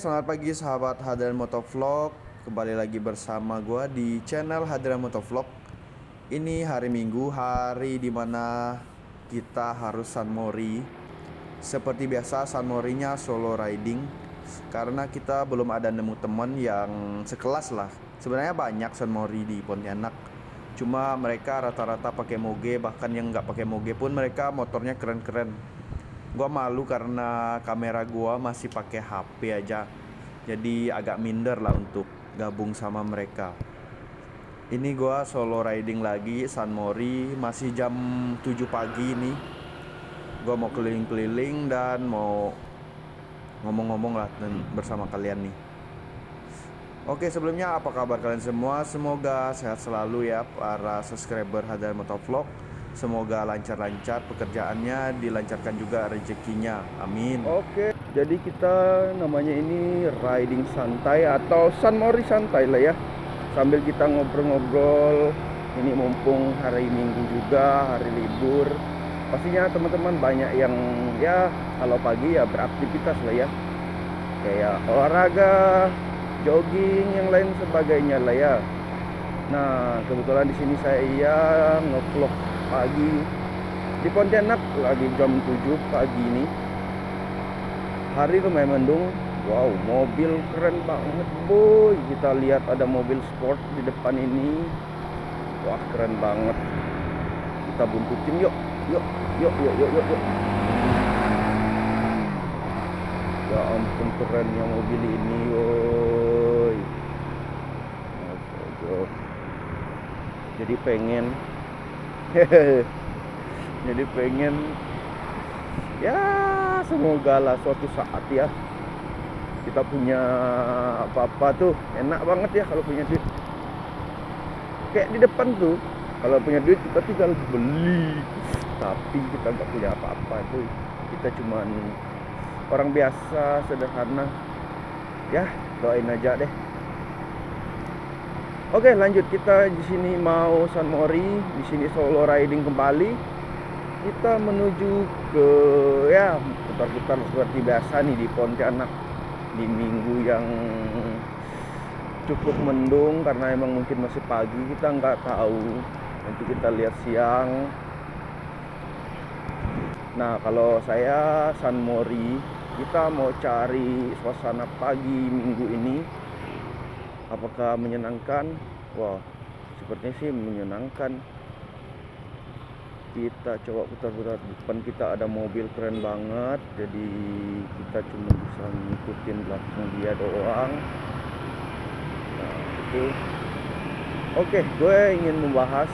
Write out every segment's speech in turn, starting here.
Selamat pagi sahabat Hadran Motovlog. Kembali lagi bersama gua di channel Hadran Motovlog. Ini hari Minggu, hari dimana kita harus sunmori. Seperti biasa sunmorinya solo riding, karena kita belum ada nemu teman yang sekelas lah. Sebenarnya banyak sunmori di Pontianak, cuma mereka rata-rata pakai moge. Bahkan yang nggak pakai moge pun mereka motornya keren-keren. Gua malu karena kamera gua masih pakai HP aja. Jadi agak minder lah untuk gabung sama mereka. Ini gua solo riding lagi sunmori, masih jam 7 pagi nih. Gua mau keliling-keliling dan mau ngomong-ngomong lah bersama kalian nih. Oke, sebelumnya apa kabar kalian semua? Semoga sehat selalu ya para subscriber Hadran Motovlog. Semoga lancar-lancar pekerjaannya, dilancarkan juga rezekinya. Amin. Oke, jadi kita namanya ini riding santai atau sunmori santai lah ya. Sambil kita ngobrol-ngobrol. Ini mumpung hari Minggu juga, hari libur. Pastinya teman-teman banyak yang ya kalau pagi ya beraktivitas lah ya. Kayak olahraga, jogging, yang lain sebagainya lah ya. Nah, kebetulan di sini saya ngevlog pagi di Pontianak lagi jam 7 pagi ini. Hari lumayan mendung. Wow, mobil keren banget boy. Kita lihat ada mobil sport di depan ini. Wah, keren banget. Kita buntutin yuk. Yuk. Ya ampun, kerennya mobil ini woy. Jadi pengen jadi pengen ya, semoga lah suatu saat ya kita punya apa-apa tuh. Enak banget ya kalau punya duit. Kayak di depan tuh, kalau punya duit kita tinggal beli. Tapi kita nggak punya apa-apa tuh. Kita cuman orang biasa, sederhana. Ya, doain aja deh. Oke, lanjut. Kita di sini mau sunmori, di sini solo riding kembali. Kita menuju ke ya putar-putar seperti biasa nih di Pontianak di minggu yang cukup mendung karena emang mungkin masih pagi, kita nggak tahu. Nanti kita lihat siang. Nah, kalau saya sunmori, kita mau cari suasana pagi minggu ini. Apakah menyenangkan? Wah, sepertinya sih menyenangkan. Kita coba putar-putar. Depan kita ada mobil keren banget, jadi kita cuma bisa ngikutin belakang dia doang. Nah, itu. Oke, gue ingin membahas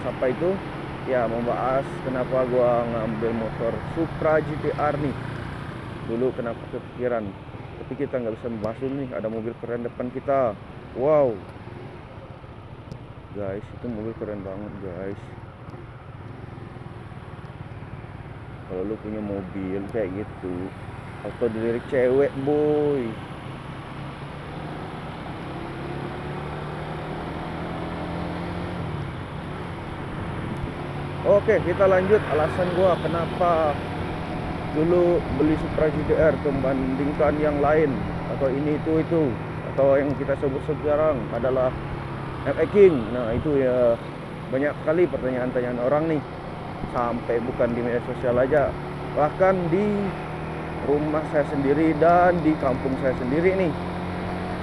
apa itu? Ya, membahas kenapa gue ngambil motor Supra GTR nih. Dulu kenapa kepikiran, tapi kita nggak bisa membahas dulu nih. Ada mobil keren depan kita. Wow, guys, itu mobil keren banget guys. Kalau lu punya mobil kayak gitu, atau dilirik cewek boy. Oke, kita lanjut. Alasan gua kenapa dulu beli Supra GTR membandingkan yang lain, atau ini itu atau yang kita sebut sekarang adalah MX King. Nah, itu ya banyak kali pertanyaan-pertanyaan orang nih, sampai bukan di media sosial aja, bahkan di rumah saya sendiri dan di kampung saya sendiri nih.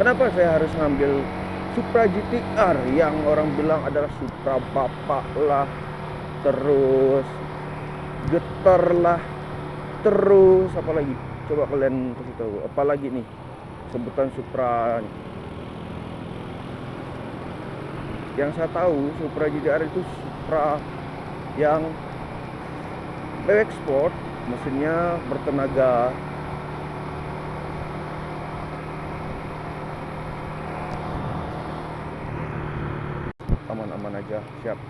Kenapa saya harus ngambil Supra GTR yang orang bilang adalah Supra bapak lah, terus getar lah, terus apa lagi? Coba kalian kasih tahu, apa lagi nih sebutan Supra. Yang saya tahu Supra GTR itu Supra yang bebek sport, mesinnya bertenaga. Aman-aman aja, siap.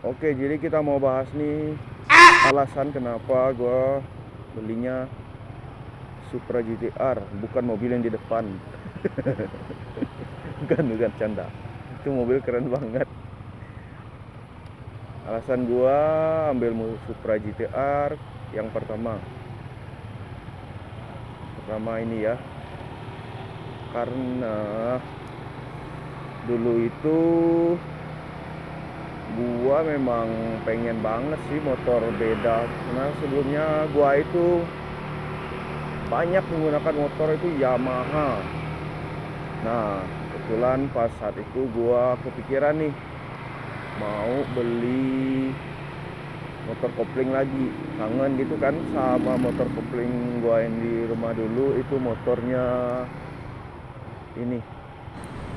Oke, jadi kita mau bahas nih alasan kenapa gue belinya Supra GTR, bukan mobil yang di depan. bukan canda, itu mobil keren banget. Alasan gua ambil Supra GTR yang pertama ini ya, karena dulu itu gua memang pengen banget sih motor beda, karena sebelumnya gua itu banyak menggunakan motor itu Yamaha. Nah kebetulan pas saat itu gua kepikiran nih mau beli motor kopling lagi, kangen gitu kan sama motor kopling gua yang di rumah dulu. Itu motornya ini,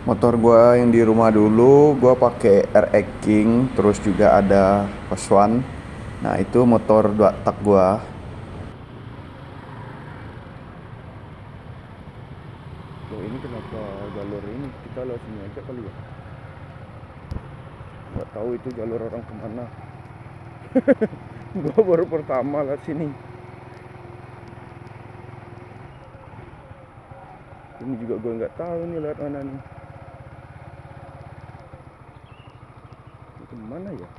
motor gua yang di rumah dulu gua pakai RX King, terus juga ada Coswan. Nah itu motor 2 tak gua. Loh ini kenapa jalur ini, kita lewat sini aja kali ya, nggak tahu itu jalur orang kemana. Gua baru pertama lewat sini. Ini juga gue nggak tahu nih lewat mana nih. Ini kemana ya?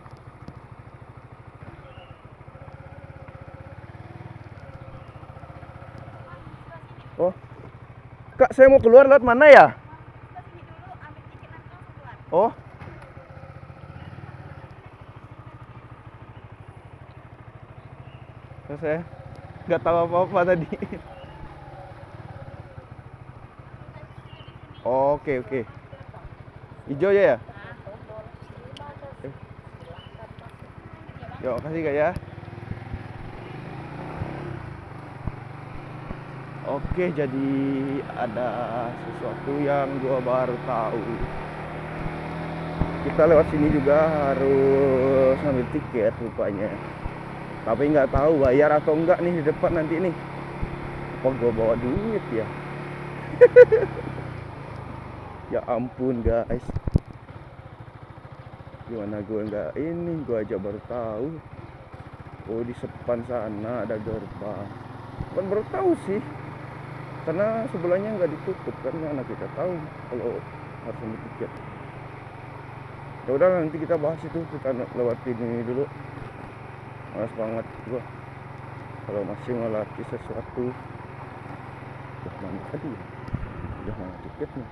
Oh, Kak, saya mau keluar lewat mana ya? Oh, saya nggak tahu apa-apa tadi. Oke, oke. Hijau ya? Yuk, kasih Kak ya. Oke, jadi ada sesuatu yang gua baru tahu. Kita lewat sini juga harus ngambil tiket rupanya. Tapi nggak tahu bayar atau enggak nih di depan nanti nih. Apa gua bawa duit ya? Ya ampun guys, gimana gue nggak ini, gue aja baru tahu. Oh di sepan sana ada gerbang, kan baru tahu sih, karena sebelahnya nggak ditutup kan, mana kita tahu kalau harus ambil tiket. Ya udah nanti kita bahas itu, kita lewat ini dulu. Malas banget gue kalau masih ngelatih sesuatu. Mana tadi ya? Udah mana tiketnya?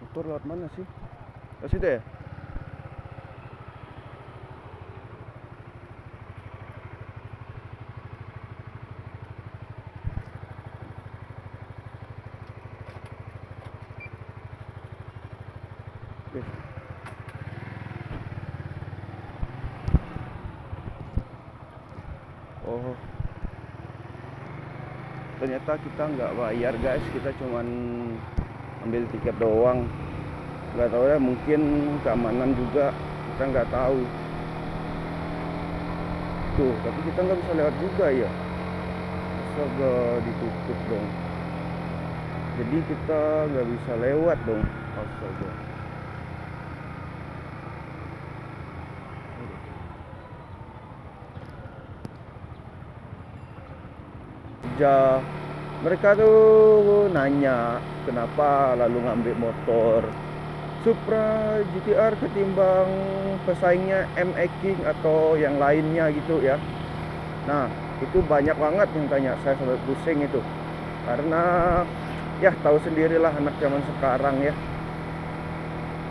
Motor lewat mana sih? Ke situ ya? Oke. Oh, ternyata kita nggak bayar guys, kita cuman ambil tiket doang. Nggak tahu ya, mungkin keamanan juga, kita nggak tahu. Tuh, tapi kita nggak bisa lewat juga ya. Astaga, ditutup dong. Jadi kita nggak bisa lewat dong. Astaga. Ya, mereka tuh nanya kenapa lalu ngambil motor Supra GTR ketimbang pesaingnya MX King atau yang lainnya gitu ya. Nah itu banyak banget yang tanya, saya sampai pusing itu, karena ya tahu sendirilah anak zaman sekarang ya,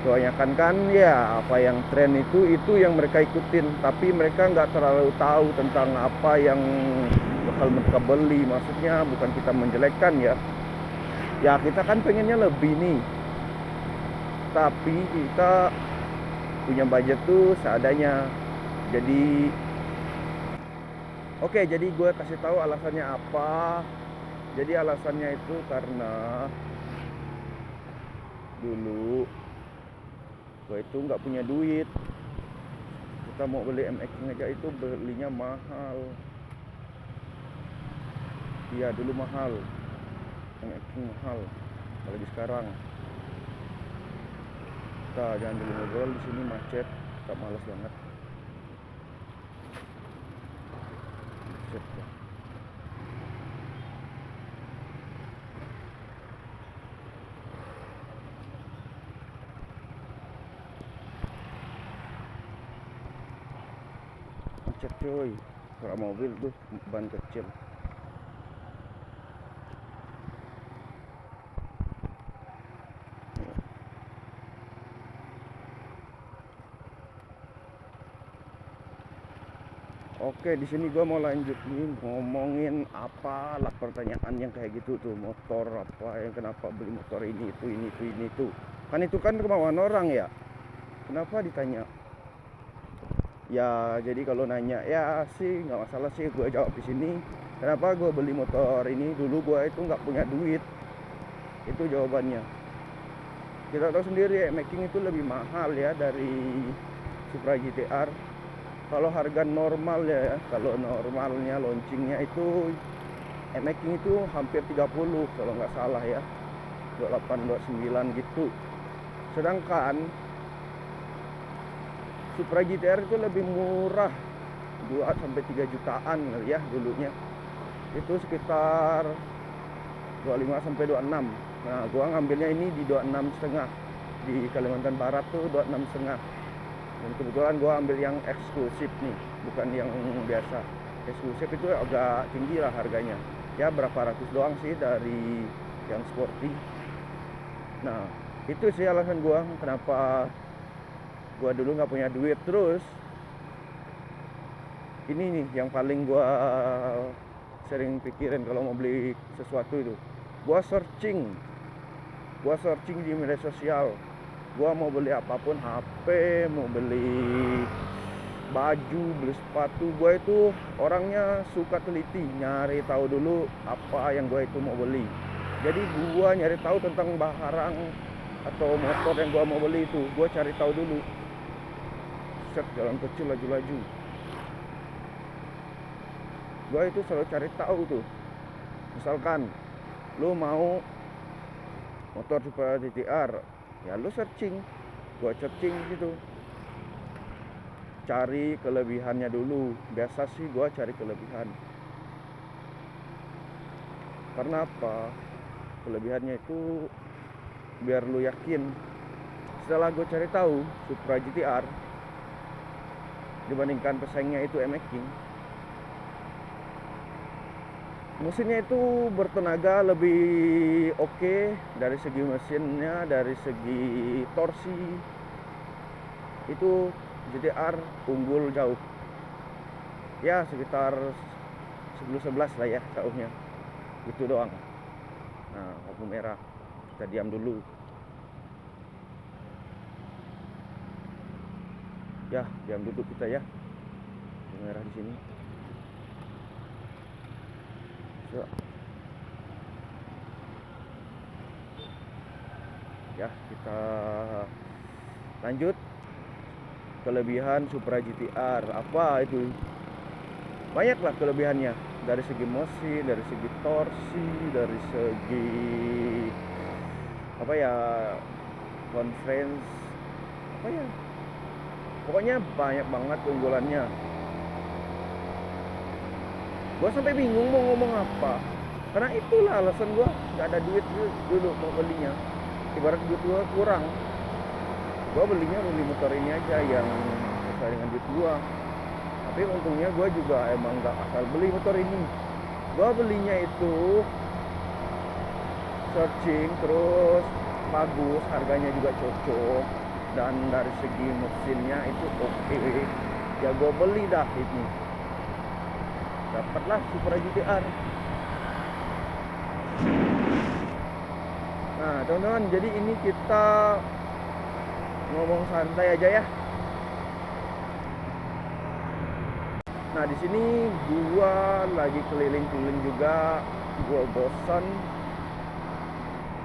kebanyakan kan ya apa yang tren itu yang mereka ikutin, tapi mereka nggak terlalu tahu tentang apa yang bakal mereka beli. Maksudnya bukan kita menjelekkan ya, ya kita kan pengennya lebih nih, tapi kita punya budget tuh seadanya. Jadi oke, jadi gue kasih tahu alasannya apa. Jadi alasannya itu karena dulu gue itu nggak punya duit. Kita mau beli MX aja itu belinya mahal. Iya dulu mahal, MX mahal, apalagi sekarang. Kita jangan dulu ngobrol di sini, macet, tak malas banget. Macet ya. macet cuy. Kalau mobil tuh ban kecil. Oke, di sini gua mau lanjut nih ngomongin apalah pertanyaan yang kayak gitu tuh, motor apa yang kenapa beli motor ini itu. Kan itu kan kemauan orang ya. Kenapa ditanya? Ya, jadi kalau nanya ya sih nggak masalah sih gue jawab di sini. Kenapa gue beli motor ini? Dulu gue itu nggak punya duit. Itu jawabannya. Kita tahu sendiri making itu lebih mahal ya dari Supra GTR. Kalau harga normal ya, kalau normalnya launchingnya itu making itu hampir 30 kalau nggak salah ya, 28 29 gitu. Sedangkan Supra GTR itu lebih murah, 2 sampai 3 jutaan ya dulunya. Itu sekitar 25 sampai 26. Nah, gua ngambilnya ini di 26,5. Di Kalimantan Barat tuh 26,5. Dan kebetulan gue ambil yang eksklusif nih, bukan yang biasa. Eksklusif itu agak tinggi lah harganya. Ya berapa ratus doang sih dari yang sporty. Nah, itu sih alasan gue kenapa gue dulu nggak punya duit. Terus ini nih yang paling gue sering pikirin kalau mau beli sesuatu itu. Gue searching di media sosial. Gua mau beli apapun, HP, mau beli baju, beli sepatu, gua itu orangnya suka teliti, nyari tahu dulu apa yang gua itu mau beli. Jadi gua nyari tahu tentang barang atau motor yang gua mau beli itu, gua cari tahu dulu. Set jalan kecil laju-laju. Gua itu selalu cari tahu tuh. Misalkan lu mau motor Supra GTR, ya lu searching, gua searching gitu, cari kelebihannya dulu. Biasa sih gua cari kelebihan. Karena apa? Kelebihannya itu biar lu yakin. Setelah gua cari tahu Supra GTR dibandingkan pesaingnya itu M-Making, mesinnya itu bertenaga lebih oke dari segi mesinnya, dari segi torsi. Itu GTR unggul jauh. Ya sekitar 10-11 lah ya jauhnya. Itu doang. Nah, lampu merah. Kita diam dulu. Ya, diam dulu kita ya. Lampu merah di sini. So. Ya, kita lanjut. Kelebihan Supra GTR apa itu? Banyaklah kelebihannya, dari segi mesin, dari segi torsi, dari segi apa ya, conference, apa ya, pokoknya banyak banget keunggulannya. Gue sampai bingung mau ngomong apa, karena itulah alasan gue nggak ada duit dulu mau belinya. Ibarat duit gue kurang, gue beli motor ini aja yang sesuai dengan duit gue. Tapi untungnya gue juga emang nggak asal beli motor ini. Gue belinya itu searching, terus bagus, harganya juga cocok, dan dari segi mesinnya itu oke. Ya gue beli dah ini. Dapatlah Supra GTR. Nah teman-teman, jadi ini kita ngomong santai aja ya. Nah di sini gua lagi keliling-keliling juga, gua bosan.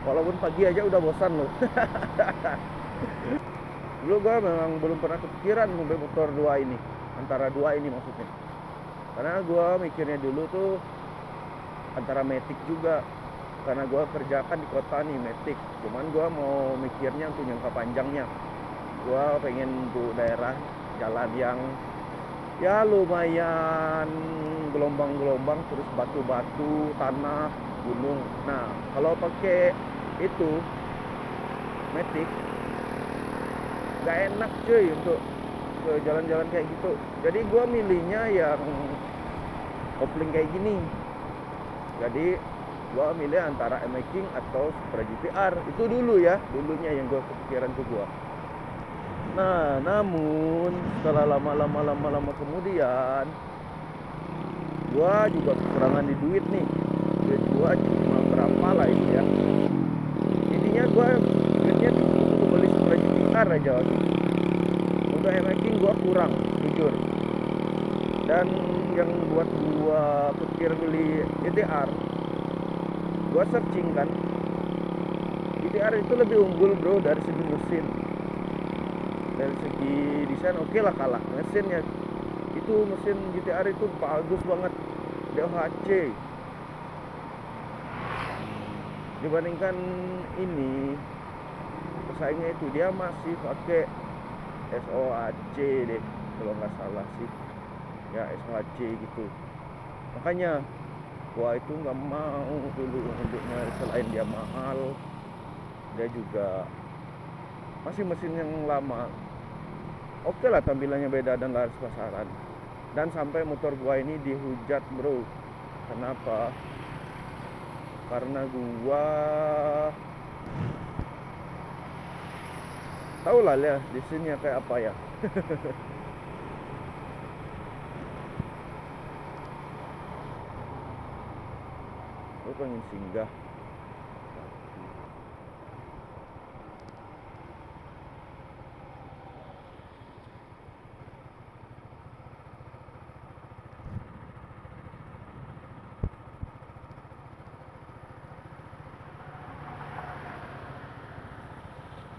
Walaupun pagi aja udah bosan loh. Dulu gua memang belum pernah kepikiran mobil motor dua ini, antara dua ini maksudnya. Karena gua mikirnya dulu tuh antara Matic juga, karena gua kerjakan di kota nih Matic. Cuman gua mau mikirnya untuk jangka panjangnya. Gua pengen untuk daerah jalan yang ya lumayan gelombang-gelombang, terus batu-batu, tanah, gunung. Nah kalau pakai itu Matic nggak enak cuy untuk ke jalan-jalan kayak gitu. Jadi gua milihnya yang kopling kayak gini. Jadi gua milih antara MX King atau Supra GTR. Itu dulu ya, dulunya yang gua kepikiran ke gua. Nah, namun setelah lama kemudian gua juga kekurangan di duit nih. Duit gua cuma berapa lah ini ya. Intinya gua duitnya cukup untuk beli Supra GTR aja waktu itu. Untuk MX King gua kurang, jujur. Dan yang buat gua pikir beli GTR, gua searching kan, GTR itu lebih unggul bro dari segi mesin, dari segi desain oke lah kalah. Mesinnya itu, mesin GTR itu bagus banget, DOHC. Dibandingkan ini pesaingnya itu, dia masih pakai SOHC deh kalau nggak salah sih ya, SOHC gitu. Makanya gua itu nggak mau dulu untuknya, selain dia mahal, dia juga masih mesin yang lama. Oke lah tampilannya beda dan laris pasaran. Dan sampai motor gua ini dihujat bro. Kenapa? Karena gua tahu lah ya di sini kayak apa ya. Gue pengen singgah.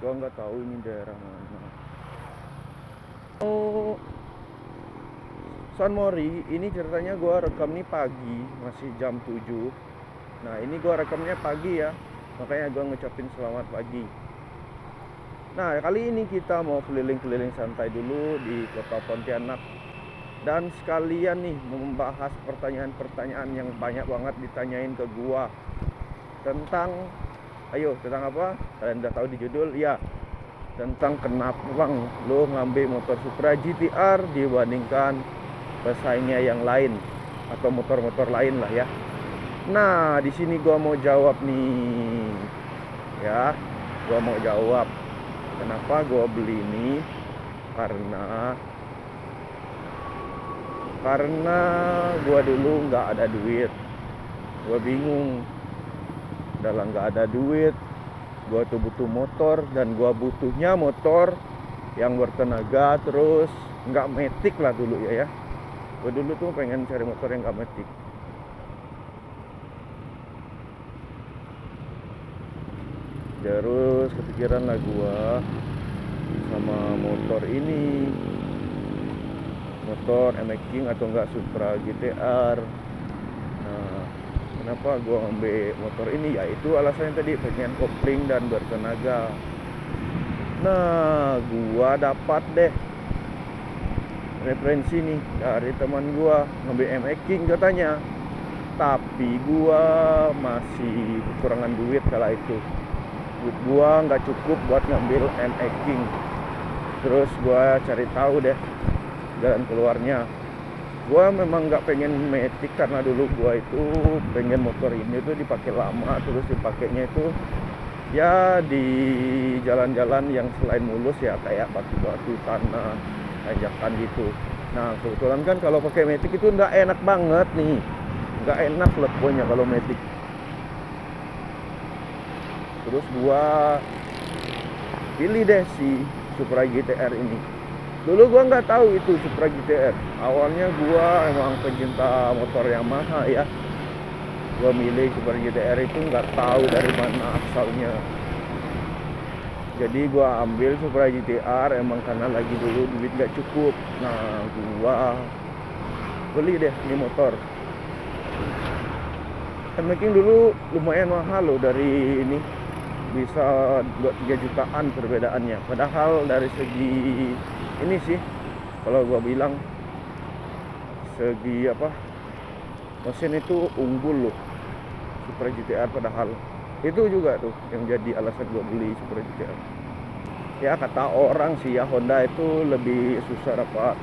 Gue nggak tahu ini daerah mana. Oh, San Mori ini ceritanya gue rekam nih pagi, masih jam 7. Nah ini gue rekamnya pagi ya, makanya gue ngucapin selamat pagi. Nah kali ini kita mau keliling-keliling santai dulu di kota Pontianak. Dan sekalian nih membahas pertanyaan-pertanyaan yang banyak banget ditanyain ke gua. Tentang, tentang apa? Kalian udah tahu di judul ya. Tentang kenapa bang lo ngambil motor Supra GTR dibandingkan pesaingnya yang lain atau motor-motor lain lah ya. Nah, di sini gua mau jawab nih. Ya, gua mau jawab kenapa gua beli ini. Karena gua dulu nggak ada duit. Gua bingung. Dalam nggak ada duit, gua tuh butuh motor, dan gua butuhnya motor yang bertenaga, terus nggak matic lah dulu ya. Gua dulu tuh pengen cari motor yang nggak matic. Terus kepikiran lah gua sama motor ini, motor MX King atau enggak Supra GTR. Nah, kenapa gua ambil motor ini? Ya itu alasannya tadi, pengen kopling dan bertenaga. Nah, gua dapat deh referensi nih dari teman gua ngambil MX King katanya. Tapi gua masih kekurangan duit kala itu. Duit gua nggak cukup buat ngambil MX King. Terus gua cari tahu deh jalan keluarnya. Gua memang nggak pengen matic karena dulu gua itu pengen motor ini tuh dipakai lama, terus dipakainya itu ya di jalan-jalan yang selain mulus ya, kayak batu-batu, tanah, tanjakan gitu. Nah kebetulan kan kalau pakai matic itu nggak enak banget nih, nggak enak lah pokoknya kalau matic. Terus gua pilih deh si Supra GTR ini. Dulu gua nggak tahu itu Supra GTR. Awalnya gua emang pencinta motor Yamaha ya. Gua milih Supra GTR itu nggak tahu dari mana asalnya. Jadi gua ambil Supra GTR emang karena lagi dulu duit nggak cukup. Nah gua beli deh ini motor. Making dulu lumayan mahal loh, dari ini bisa 2-3 jutaan perbedaannya. Padahal dari segi ini sih, kalau gua bilang segi apa, mesin itu unggul loh Supra GTR. Padahal itu juga tuh yang jadi alasan gua beli Supra GTR. Ya kata orang sih ya, Honda itu lebih susah dapat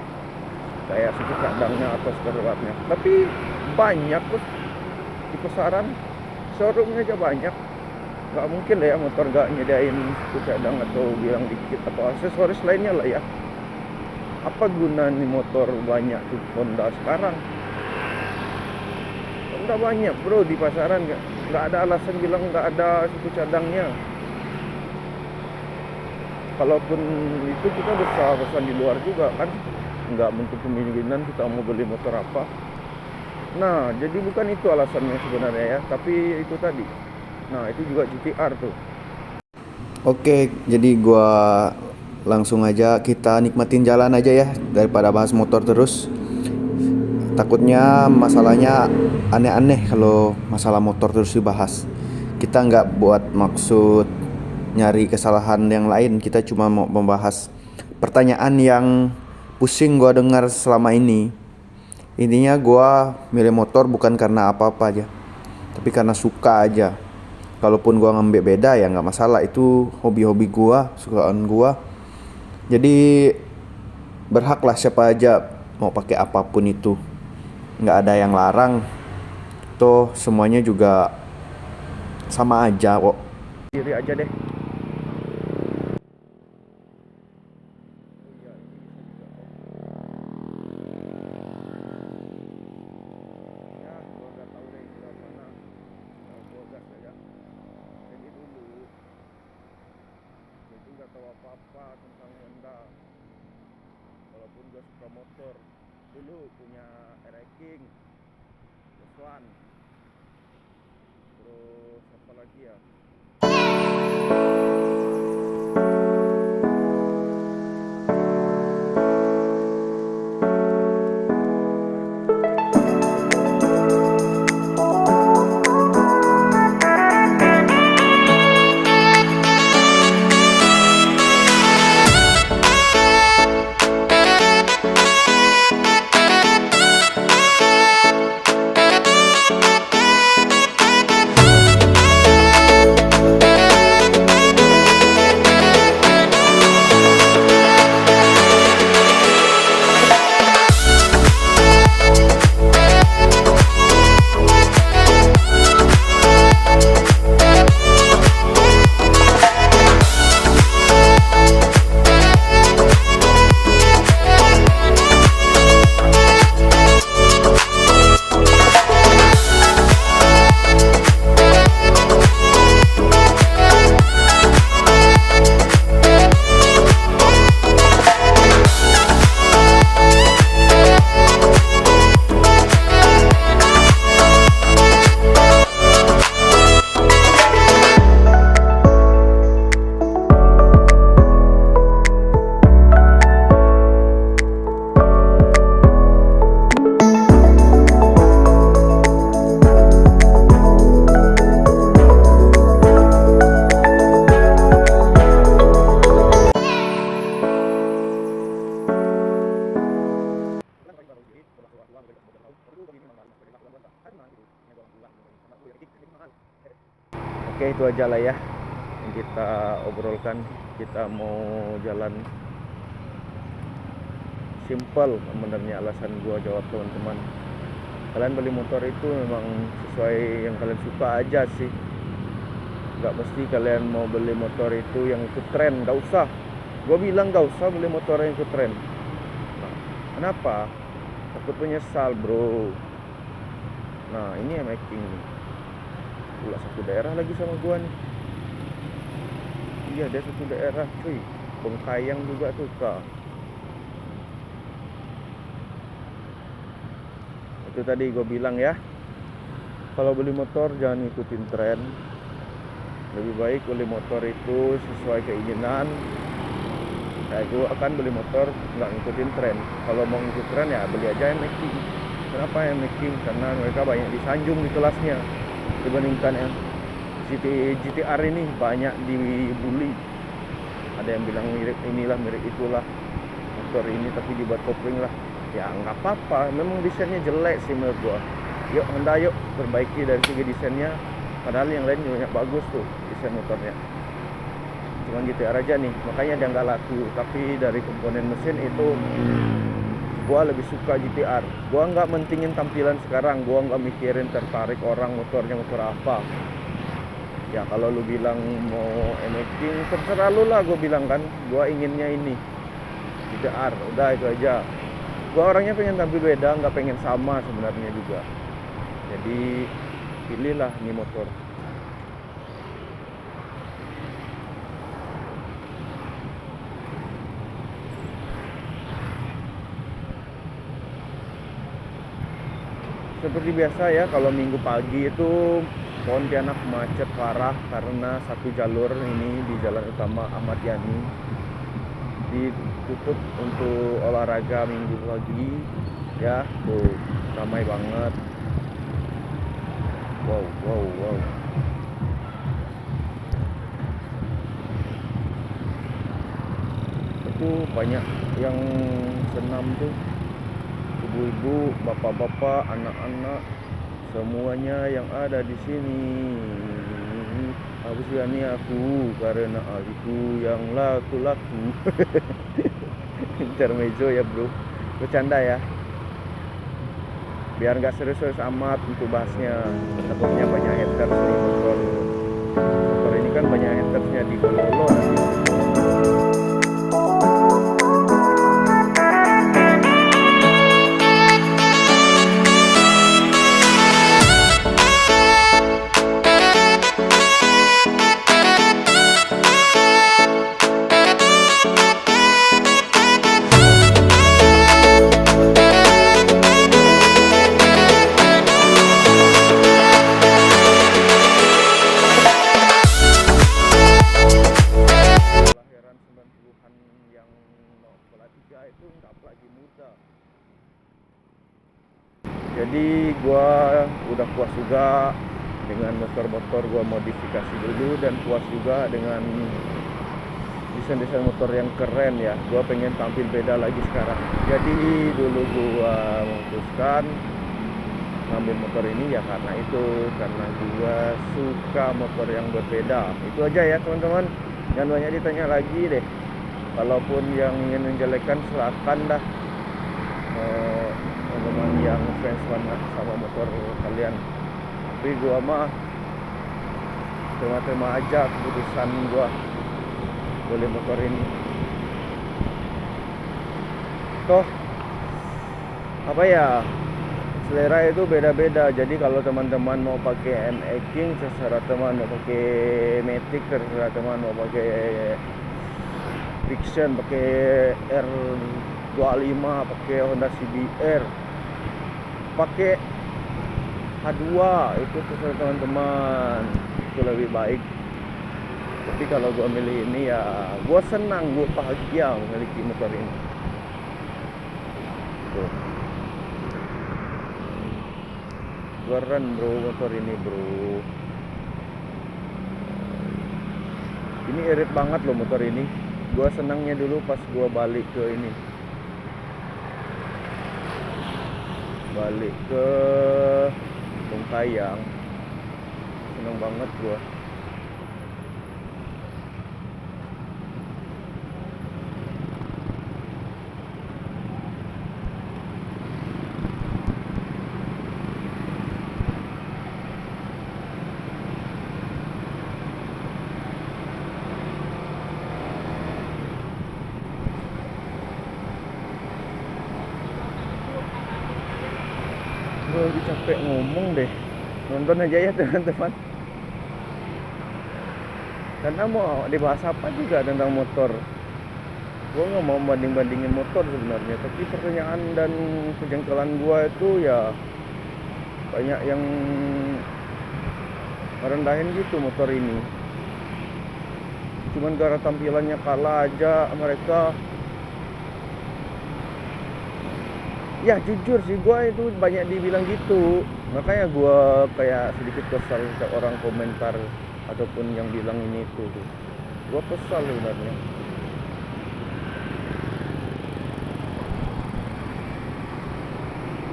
kayak suku cadangnya atau sekeruatnya. Tapi banyak tuh di pasaran, showroomnya aja banyak. Nggak mungkin lah ya motor nggak nyediain suku cadang atau bilang dikit atau aksesoris lainnya lah ya. Apa guna nih motor banyak tuh Honda sekarang? Honda banyak bro di pasaran, nggak ada alasan bilang nggak ada suku cadangnya. Kalaupun itu kita bisa pesan di luar juga kan, nggak menutup kemungkinan kita mau beli motor apa. Nah jadi bukan itu alasannya sebenarnya ya, tapi itu tadi. Nah itu juga GTR tuh. Oke, jadi gua langsung aja kita nikmatin jalan aja ya daripada bahas motor terus. Takutnya masalahnya aneh-aneh kalau masalah motor terus dibahas. Kita nggak buat maksud nyari kesalahan yang lain, kita cuma mau membahas pertanyaan yang pusing gua dengar selama ini. Intinya gua milih motor bukan karena apa-apa aja, tapi karena suka aja. Kalaupun gua ngambil beda ya nggak masalah, itu hobi-hobi gua, sukaan gua. Jadi berhaklah siapa aja mau pakai apapun itu, nggak ada yang larang. Toh semuanya juga sama aja kok. Diri aja deh. Apa tentang Honda, walaupun gue suka motor. Dulu punya RX King, Swan, terus apa lagi ya, Oke, itu aja lah ya yang kita obrolkan. Kita mau jalan simple sebenarnya, alasan gua jawab teman-teman. Kalian beli motor itu memang sesuai yang kalian suka aja sih. Gak mesti kalian mau beli motor itu yang ikut tren, gak usah. Gua bilang gak usah beli motor yang ikut tren. Nah, kenapa? Takut menyesal bro. Nah ini yang making nih, pula satu daerah lagi sama gua nih. Iya dia satu daerah cuy, Bengkayang juga tuh kak. Itu tadi gua bilang ya, kalau beli motor jangan ngikutin tren. Lebih baik beli motor itu sesuai keinginan. Saya juga akan beli motor nggak ngikutin tren. Kalau mau ngikut tren ya beli aja yang making. Kenapa yang making? Karena mereka banyak disanjung di kelasnya dibandingkan yang GTR ini banyak dibully. Ada yang bilang mirip inilah, mirip itulah, motor ini tapi dibuat kopling lah. Ya nggak apa-apa, memang desainnya jelek sih menurut gua. Yuk Honda yuk perbaiki dari segi desainnya. Padahal yang lain banyak bagus tuh desain motornya. cuma GTR aja nih, makanya dia nggak laku. Tapi dari komponen mesin itu gua lebih suka GTR. Gua nggak mentingin tampilan sekarang, gua nggak mikirin tertarik orang motornya motor apa. Ya kalau lu bilang mau MX-ing terserah lu lah, gua bilang kan gua inginnya ini GTR, udah itu aja. Gua orangnya pengen tampil beda, nggak pengen sama sebenarnya juga. Jadi pilihlah ini motor. Seperti biasa ya, kalau minggu pagi itu Pontianak macet parah karena satu jalur ini di jalan utama Ahmad Yani ditutup untuk olahraga minggu pagi ya. Tuh ramai banget. Wow. Itu banyak yang senam tuh, ibu-ibu, bapak-bapak, anak-anak, semuanya yang ada di sini. Habis ini aku karena aliku yang laku-laku. Intermezzo ya bro, bercanda ya, biar nggak serius-serius amat untuk bahasnya. Takutnya banyak haters nih motor ini kan, banyak hatersnya di Kololo nanti. Itu nggak lagi muda. Jadi gua udah puas juga dengan motor-motor gua modifikasi dulu, dan puas juga dengan desain-desain motor yang keren ya. Gua pengen tampil beda lagi sekarang. Jadi dulu gua memutuskan ngambil motor ini ya karena itu, karena gua suka motor yang berbeda. Itu aja ya teman-teman, jangan banyak ditanya lagi deh. Kalaupun yang ingin menjelekkan silakan dah, teman-teman yang fans banget sama motor kalian. Tapi gua mah terima-terima aja keputusan gua beli motor ini. Toh apa ya, selera itu beda-beda. Jadi kalau teman-teman mau pakai MX King terserah teman, mau pakai Matic terserah teman, mau pakai Fiction, pakai R25, pakai Honda CBR, pakai H2, itu terserah teman-teman, itu lebih baik. Tapi kalau gua milih ini ya gua senang, gua bahagia memiliki motor ini. Tuh. Keren bro motor ini bro. Ini irit banget loh motor ini. Gua senangnya dulu pas gua balik ke ini, balik ke Bungkayang, seneng banget gua. Gue lagi capek ngomong deh, nonton aja ya teman-teman. Karena mau dibahas apa juga tentang motor, gue nggak mau banding-bandingin motor sebenarnya. Tapi pertanyaan dan kejengkelan gue itu ya banyak yang merendahin gitu motor ini. Cuman gara tampilannya kalah aja mereka. Ya jujur sih, gue itu banyak dibilang gitu. Makanya gue kayak sedikit kesal ke orang komentar ataupun yang bilang ini itu. Gue kesal sebenarnya.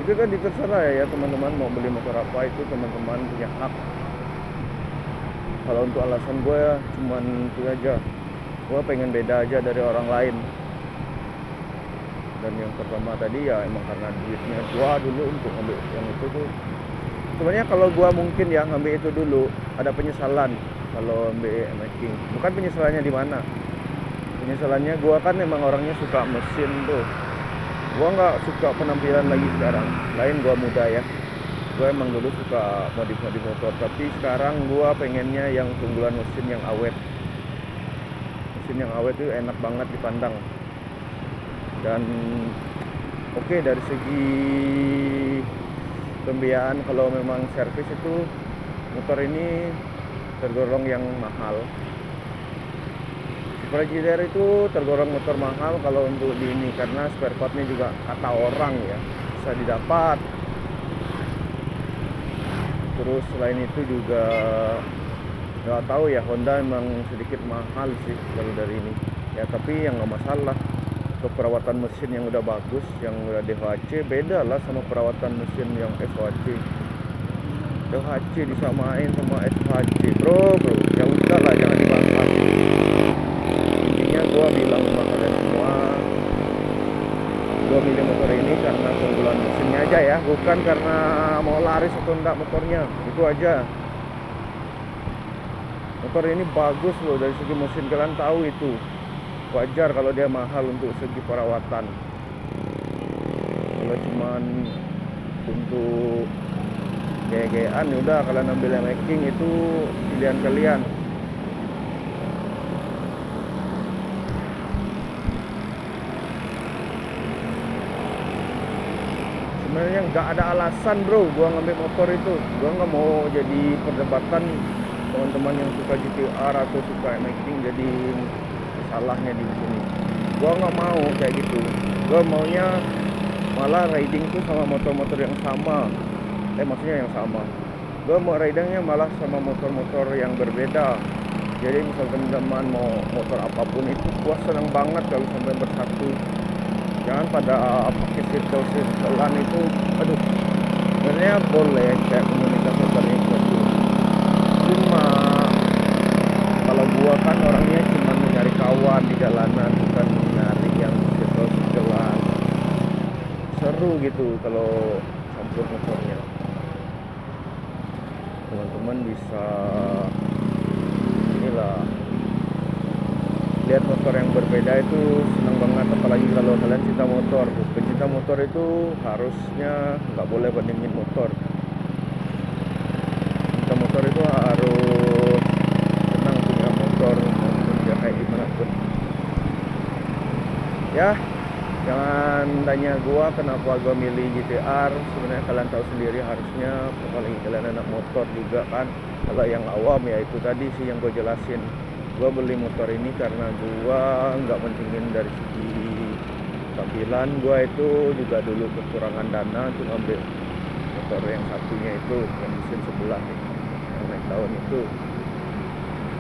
Itu kan terserah ya teman-teman, mau beli motor apa itu teman-teman punya hak. Kalau untuk alasan gue ya cuman itu aja, Gua pengen beda aja dari orang lain. Dan yang pertama tadi ya emang karena duitnya gua dulu untuk ngambil yang itu tuh. Sebenarnya kalau gua mungkin ya ngambil itu dulu ada penyesalan kalau ambil making. Bukan penyesalannya di mana. Penyesalannya gua kan emang orangnya suka mesin tuh. Gua nggak suka penampilan lagi sekarang. Lain gua muda ya. Gua emang dulu suka modif-modif motor, tapi sekarang gua pengennya yang keunggulan mesin yang awet. Mesin yang awet itu enak banget dipandang. Dan oke, dari segi pembiayaan kalau memang servis itu motor ini tergolong yang mahal. Supra GTR itu tergolong motor mahal kalau untuk di ini, karena spare partnya juga kata orang ya bisa didapat. Terus selain itu juga nggak tahu ya, Honda emang sedikit mahal sih kalau dari ini ya, tapi yang nggak masalah. Untuk perawatan mesin yang udah bagus, yang udah DHC, beda lah sama perawatan mesin yang FHC. DHC disamain sama FHC, bro, ya udah lah, jangan dibahas. Intinya gua bilang sama kalian semua, gua milih motor ini karena keunggulan mesinnya aja ya, bukan karena mau laris atau enggak motornya. Itu aja. Motor ini bagus loh dari segi mesin, kalian tahu itu. Wajar kalau dia mahal untuk segi perawatan. Kalau cuman untuk gaya-gayaan, udah kalian ambil yang making, itu pilihan kalian. Sebenarnya nggak ada alasan bro gua ngambil motor itu. Gua nggak mau jadi perdebatan teman-teman yang suka GTR atau suka making jadi salahnya di sini. Gua nggak mau kayak gitu. Gua maunya malah riding tuh sama motor-motor yang sama. Maksudnya yang sama. Gua mau ridingnya malah sama motor-motor yang berbeda. Jadi misalkan teman mau motor apapun itu, gua senang banget kalau sampai bersatu. Jangan pada pakai circle-circlean itu, aduh. Sebenarnya boleh kayak komunitas motor itu. Cuma kalau gua kan orangnya cuma nyari kawan di jalanan, bukan nyari yang circle-circlean. Seru gitu kalau campur motornya. Teman-teman bisa inilah lihat motor yang berbeda itu senang banget, apalagi kalau kalian cinta motor. Pecinta motor itu harusnya nggak boleh bandingin motor. Cinta motor itu harus senang punya motor maupun dia kayak gimana pun ya. Jangan tanya gua kenapa gua milih GTR. Sebenarnya kalian tahu sendiri harusnya, apalagi kalian anak motor juga kan. Kalau yang awam ya itu tadi sih yang gua jelasin. Gua beli motor ini karena gua nggak mentingin dari segi tampilan. Gua itu juga dulu kekurangan dana untuk ambil motor yang satunya itu, yang mesin sebelah nih, yang naik daun itu.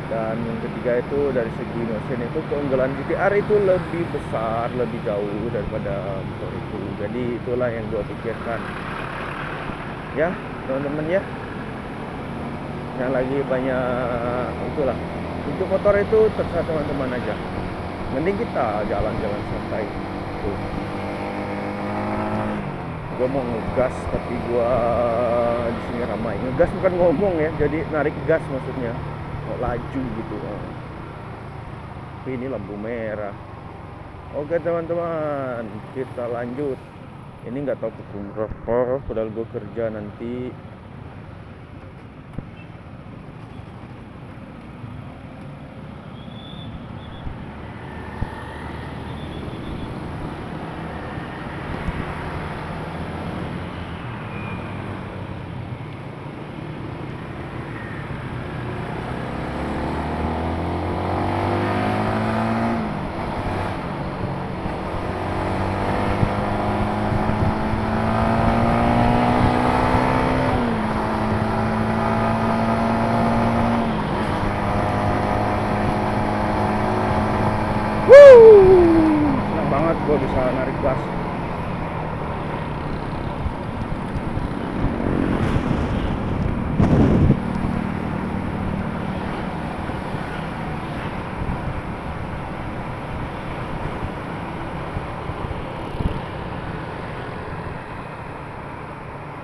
Dan yang ketiga itu dari segi mesin itu keunggulan GTR itu lebih besar, lebih jauh daripada motor itu. Jadi itulah yang gua pikirkan ya teman-teman ya. Yang lagi banyak itulah, untuk motor itu terserah teman-teman aja. Mending kita jalan-jalan santai tuh. Gua mau ngegas tapi gua di sini ramai. Ngegas bukan ngomong ya, jadi narik gas maksudnya. Mau laju gitu. Tapi ini lampu merah. Oke teman-teman, kita lanjut. Ini nggak tahu pukul berapa, padahal gue kerja nanti. Senang banget gue bisa narik gas.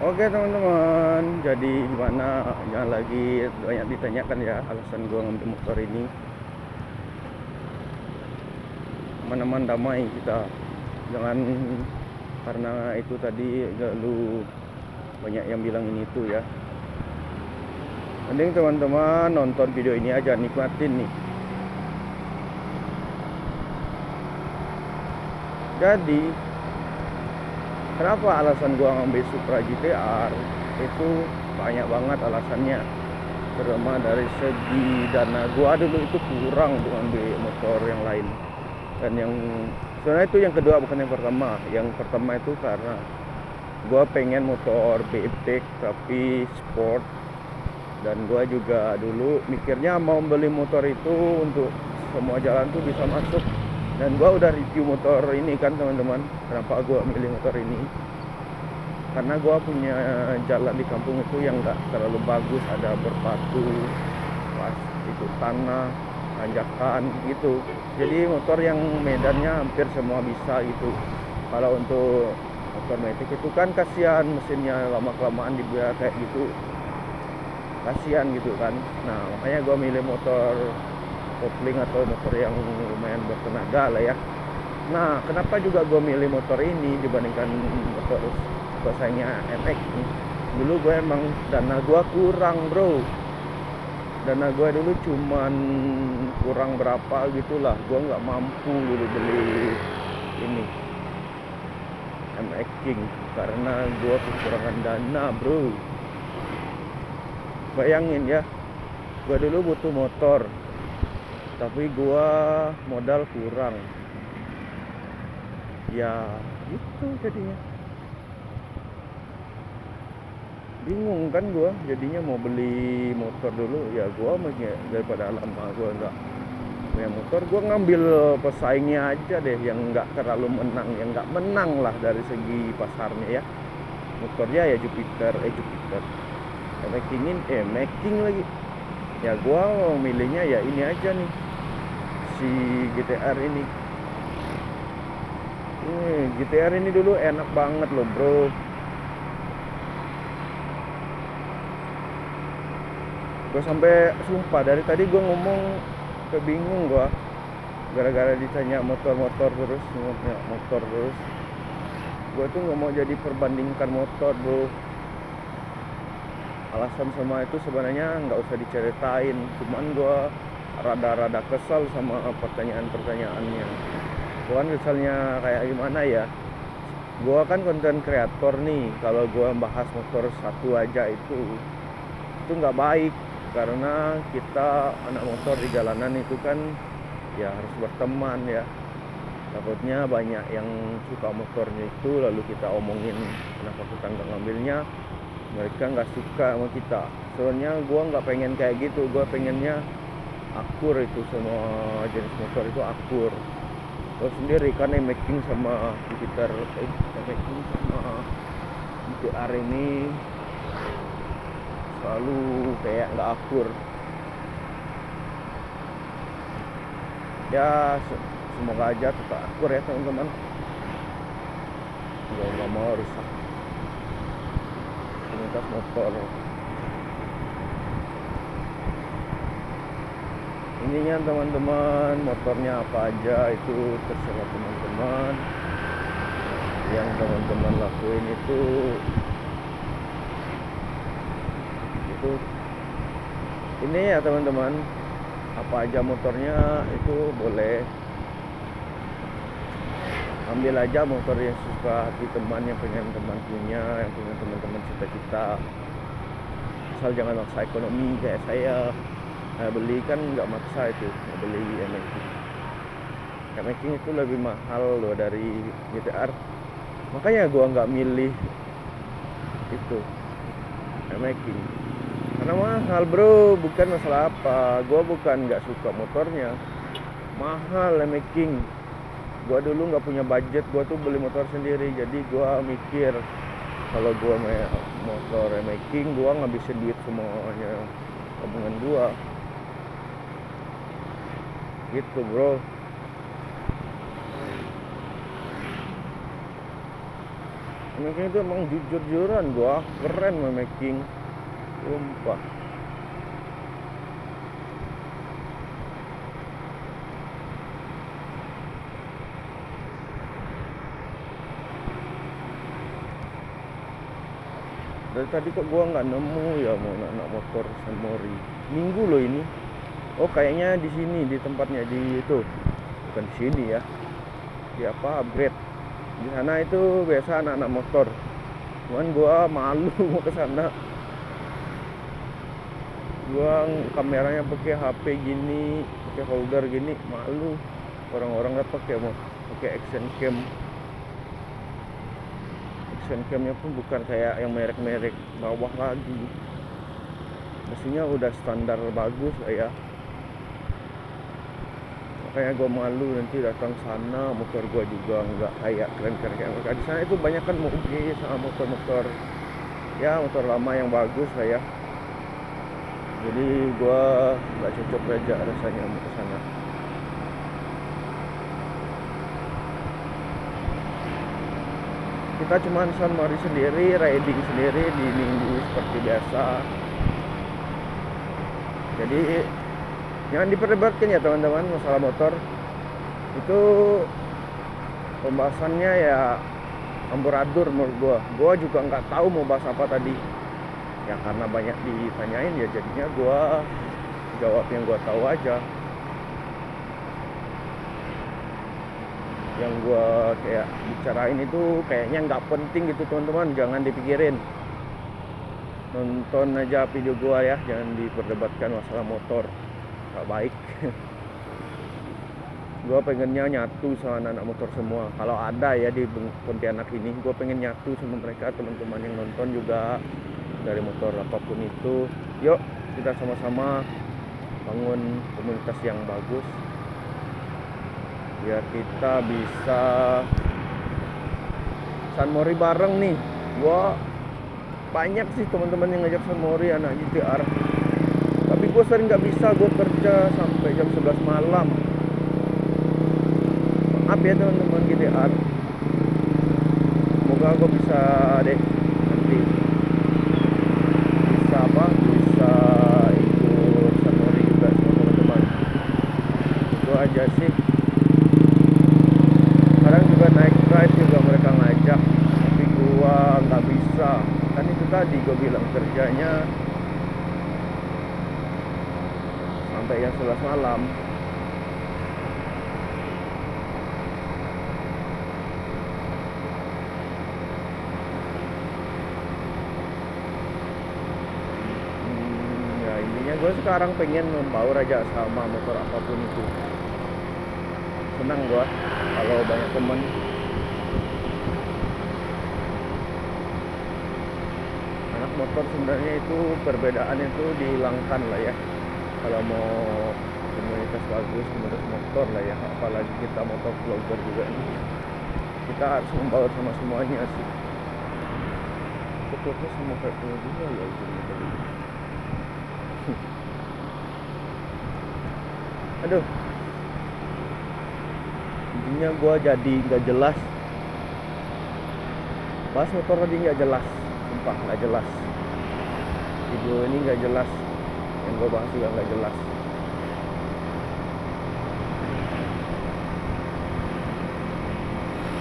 Oke teman-teman, jadi gimana? Jangan lagi banyak ditanyakan ya alasan gua ngambil motor ini. Aman-aman damai kita. Jangan karena itu tadi lalu banyak yang bilang ini itu ya. Mending teman-teman nonton video ini aja, nikmatin nih. Jadi kenapa alasan gua ngambil Supra GTR? Itu banyak banget alasannya. Terutama dari segi dana gua dulu itu kurang untuk ambil motor yang lain. Dan yang sebenarnya itu yang kedua, bukan yang pertama. Yang pertama itu karena gua pengen motor BMX tapi sport. Dan gua juga dulu mikirnya mau beli motor itu untuk semua jalan tuh bisa masuk. Dan gua udah review motor ini kan teman-teman. Kenapa gua milih motor ini? Karena gua punya jalan di kampung itu yang gak terlalu bagus, ada berbatu, pas itu tanah, tanjakan gitu. Jadi motor yang medannya hampir semua bisa gitu. Kalau untuk motor metik itu kan kasihan mesinnya lama-kelamaan dibuat kayak gitu, kasihan gitu kan. Nah makanya gua milih motor kopling atau motor yang lumayan bertenaga lah ya. Nah kenapa juga gue milih motor ini dibandingkan motor biasanya NX nih? Dulu gue emang dana gue kurang bro. Dana gue dulu cuman kurang berapa gitulah. Gue nggak mampu dulu beli ini MX King karena gue kekurangan dana bro. Bayangin ya, gue dulu butuh motor tapi gua modal kurang ya, gitu jadinya bingung kan gua jadinya mau beli motor dulu ya. Gua daripada lama gua nggak punya motor, gua ngambil pesaingnya aja deh yang nggak terlalu menang, yang nggak menang lah dari segi pasarnya ya. Motornya ya Jupiter Making lagi ya. Gua milihnya ya ini aja nih, si GTR ini. GTR ini dulu enak banget loh bro. Gue sampai sumpah dari tadi gue ngomong kebingung gue, gara-gara ditanya motor-motor terus. Gue tuh nggak mau jadi perbandingkan motor bro. Alasan semua itu sebenarnya nggak usah diceritain, cuman gue rada-rada kesal sama pertanyaan-pertanyaannya. Bukan kesalnya kayak gimana ya, gue kan konten kreator nih. Kalau gue bahas motor satu aja itu nggak baik, karena kita anak motor di jalanan itu kan ya harus berteman ya. Takutnya banyak yang suka motornya itu lalu kita omongin kenapa kita nggak ngambilnya, mereka nggak suka sama kita. Soalnya gue nggak pengen kayak gitu. Gue pengennya akur, itu semua jenis motor itu akur. Gue sendiri kan making sama Jupiter making sama GTR ini selalu kayak nggak akur ya. Semoga aja tetap akur ya teman-teman. Gue nggak mau rusak komunitas motor. Ininya teman-teman, motornya apa aja itu terserah teman-teman. Yang teman-teman lakuin itu ini ya teman-teman, apa aja motornya itu boleh ambil aja motor yang suka hati teman, yang pengen teman punya, yang punya teman-teman cita-cita. Asal jangan maksa ekonomi kayak saya. Beli kan nggak maksa itu, beli MX itu lebih mahal loh dari GTR. Makanya gua nggak milih itu MX karena mahal bro. Bukan masalah apa, gua bukan nggak suka motornya, mahal MX. Gua dulu nggak punya budget, gua tuh beli motor sendiri. Jadi gua mikir kalau gua motor MX, gua ngabisin duit semuanya tabungan gua gitu bro. Making itu emang jujur-jujuran gua keren making, sumpah. Dari tadi kok gua nggak nemu ya mau anak motor San Mori. Minggu loh ini. Oh kayaknya di sini di tempatnya di itu. Bukan di sini ya. Di apa upgrade. Di sana itu biasa anak-anak motor. Cuman gua malu mau ke sana. Gua kameranya pakai HP gini, pakai holder gini, malu. Orang-orang kan pakai action cam. Action camnya pun bukan kayak yang merek-merek bawah lagi. Mestinya udah standar bagus lah ya. Makanya gue malu nanti datang sana motor gue juga nggak kayak keren-keren kayak mereka. Di sana itu banyak kan mobil sama motor-motor ya motor lama yang bagus lah ya. Jadi gue nggak cocok aja rasanya mau ke sana. Kita cuma San Mori sendiri, riding sendiri di minggu seperti biasa. Jadi jangan diperdebatkan ya teman-teman masalah motor. Itu pembahasannya ya amburadul menurut gua. Gua juga nggak tahu mau bahas apa tadi. Ya karena banyak ditanyain ya jadinya gua jawab yang gua tahu aja. Yang gua kayak bicarain itu kayaknya nggak penting gitu teman-teman, jangan dipikirin. Nonton aja video gua ya, jangan diperdebatkan masalah motor, nggak baik. Gua pengennya nyatu sama anak-anak motor semua. Kalau ada ya di Pontianak ini, gua pengen nyatu sama mereka, teman-teman yang nonton juga dari motor apapun itu. Yuk kita sama-sama bangun komunitas yang bagus biar kita bisa San Mori bareng nih. Gua banyak sih teman-teman yang ngajak San Mori anak GTR, tapi gue sering nggak bisa, gue kerja sampai jam 11 malam. Maaf ya teman-teman GTR, semoga gue bisa deh nanti bisa ikut San Mori juga sama teman-teman. Itu aja sih. Kadang juga naik drive juga mereka ngajak, tapi gua nggak bisa. Kan itu tadi gua bilang kerjanya sampai jam 11 malam. Ya intinya gue sekarang pengen membaur aja sama motor apapun itu. Senang gua kalau banyak temen. Anak motor sebenarnya itu perbedaannya itu dihilangkan lah ya. Kalau mau komunitas bagus menurut motor lah ya, apalagi kita motor vlogger juga ini, kita harus membaur sama semuanya sih. Fotonya sama kayak juga ya ujungnya tadi. Aduh, intinya gue jadi nggak jelas. Bahas motor tadi nggak jelas, sumpah nggak jelas. Video ini nggak jelas, yang gue bahas juga nggak jelas.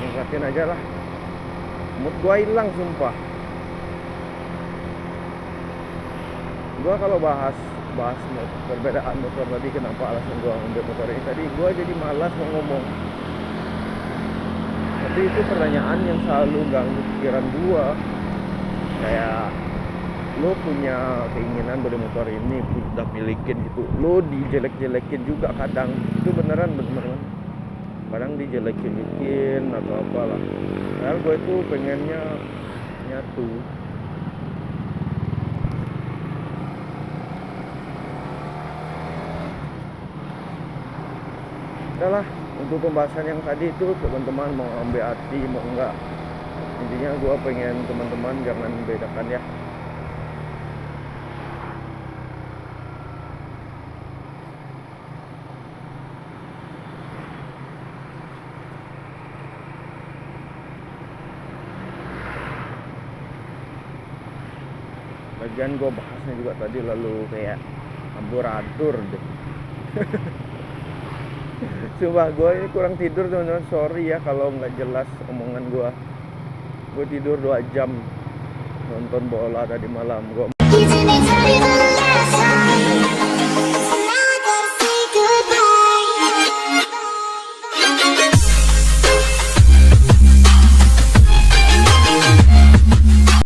Ngerasain aja lah, mood gue hilang sumpah. Gue kalau bahas perbedaan motor tadi, kenapa alasan gue ngambil motor ini tadi, gue jadi malas mau ngomong. Tapi itu pertanyaan yang selalu ganggu pikiran gue. Kayak lo punya keinginan beli motor ini, udah milikin gitu, lo dijelek-jelekin juga kadang. Itu beneran kadang dijelekin atau apalah. Padahal gue itu pengennya nyatu. Udahlah, untuk pembahasan yang tadi itu teman-teman mau ambil hati mau enggak, intinya gue pengen teman-teman jangan bedakan ya. Lagian gue bahasnya juga tadi lalu kayak amburadul deh. Sumpah gue ini kurang tidur teman-teman. Sorry ya kalau nggak jelas omongan gue. Gue tidur 2 jam nonton bola tadi malam. Gue